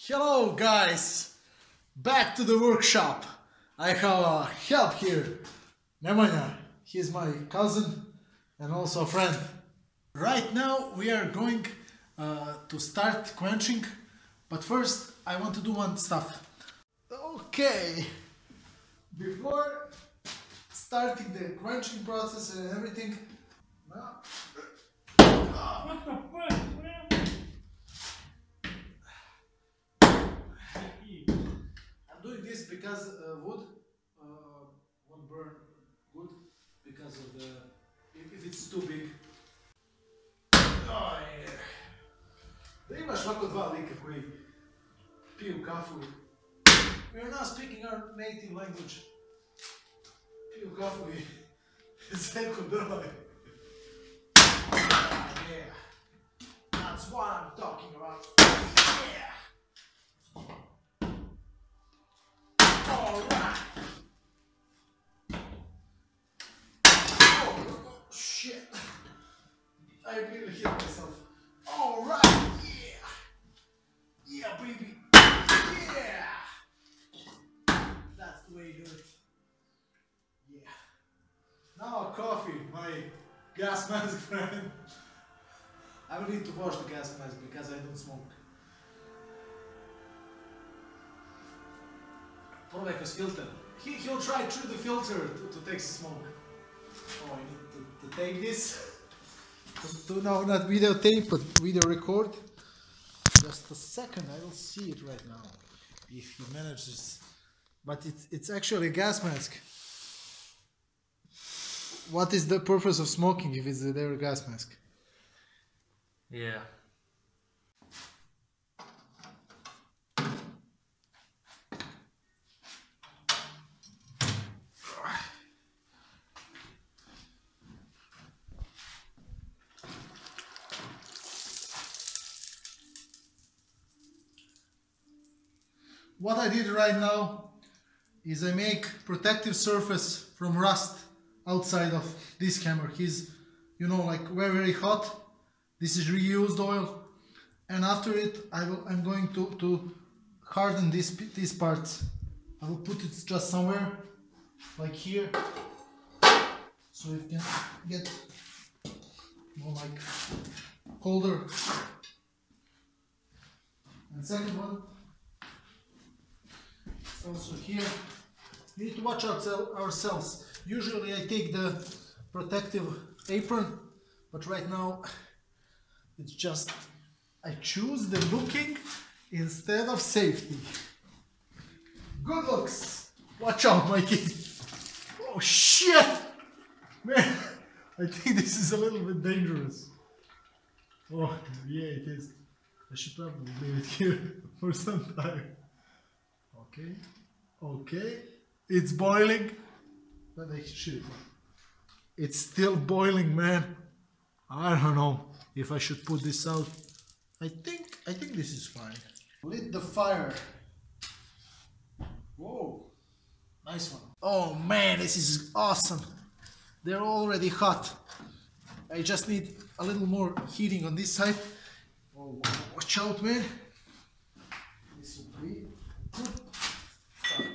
Hello guys, back to the workshop. I have a help here, Nemanja. He's my cousin and also a friend. Right now we are going to start quenching, but first I want to do one stuff. Okay, before starting the quenching process and everything, What the fuck, man? I'm doing this because wood won't burn good because of the if it's too big. Oh, yeah. Da imaš ovako dva lika koji piju kafu. We are not speaking our native language. Piju kafu i seku drva. Yeah. That's what I'm talking about. Yeah. Alright. Oh shit. I really hit myself. Alright. Yeah. Yeah, baby. Yeah. That's the way you do it. Yeah. Now coffee, my gas mask friend. I will need to wash the gas mask because I don't smoke. Probably because filter. He'll try through the filter to take smoke. Oh, I need to take this. No, not videotape, but video record. Just a second, I will see it right now. If he manages. But it's actually a gas mask. What is the purpose of smoking if it's a gas mask? Yeah. What I did right now is I make protective surface from rust outside of this camera. He's, you know, like very hot. This is reused oil, and after it I'm going to harden these parts. I will put it just somewhere like here, so it can get more like colder. And second one, it's also here. We need to watch ourselves. Usually I take the protective apron, but right now it's just I choose the looking instead of safety. Good looks. Watch out, Mikey. Oh shit, man! I think this is a little bit dangerous. Oh yeah, it is. I should probably leave it here for some time. Okay, okay. It's boiling. But I should. It's still boiling, man. I don't know if I should put this out. I think this is fine. Lit the fire. Whoa, nice one. Oh man, this is awesome. They're already hot. I just need a little more heating on this side. Oh, watch out, man. This will be good.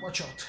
Watch out.